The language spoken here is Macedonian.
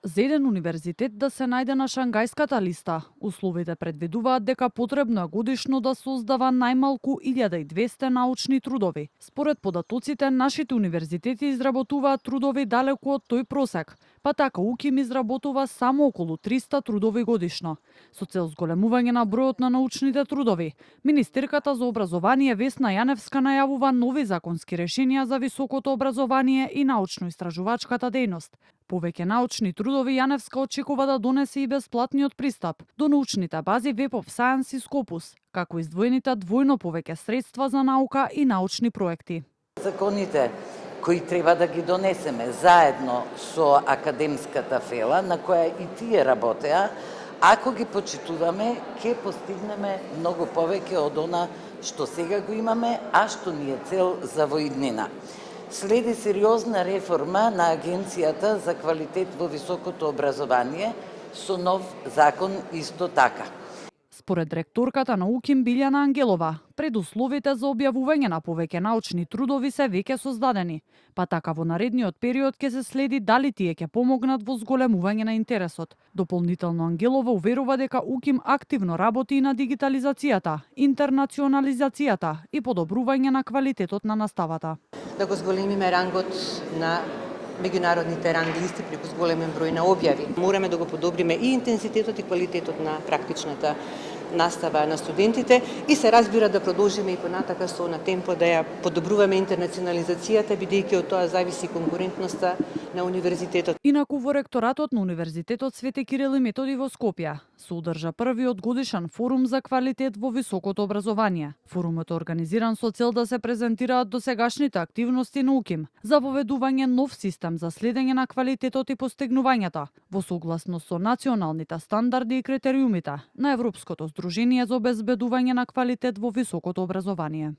За еден универзитет да се најде на Шангајската листа, условите предвидуваат дека потребно е годишно да создава најмалку 1200 научни трудови. Според податоците, нашите универзитети изработуваат трудови далеку од тој просек, па така УКИМ изработува само околу 300 трудови годишно. Со цел зголемување на бројот на научните трудови, Министерката за образование Весна Јаневска најавува нови законски решенија за високото образование и научно-истражувачката дејност. Повеќе научни трудови Јаневска очекува да донесе и бесплатниот пристап до научните бази Web of Science и Scopus, како издвоените двојно повеќе средства за наука и научни проекти. Законите кои треба да ги донесеме заедно со академската фела, на која и тие работеа, ако ги почитуваме, ќе постигнеме многу повеќе од она што сега го имаме, а што ни е цел за во иднина. Следи сериозна реформа на Агенцијата за квалитет во високото образование со нов закон исто така. Според ректорката на УКИМ Билјана Ангелова, предусловите за објавување на повеќе научни трудови се веќе создадени, па така во наредниот период ќе се следи дали тие ќе помогнат во зголемување на интересот. Дополнително Ангелова уверува дека УКИМ активно работи и на дигитализацијата, интернационализацијата и подобрување на квалитетот на наставата. Да го зголемиме рангот на меѓународните ранг листи преку зголемен број на објави. Мораме да го подобриме и интензитетот и квалитетот на практичната настава на студентите и се разбира да продолжиме и понатака со на темпо да ја подобруваме интернационализацијата, бидејќи од тоа зависи конкурентноста на универзитетот. Инаку во ректоратот на Универзитетот Свети Кирил и Методи во Скопје се одржа првиот годишен форум за квалитет во високото образование. Форумот е организиран со цел да се презентираат досегашните активности на УКИМ за воведување нов систем за следење на квалитетот и постигнувањата во согласност со националните стандарди и критериумите на Европското здружение за обезбедување на квалитет во високото образование.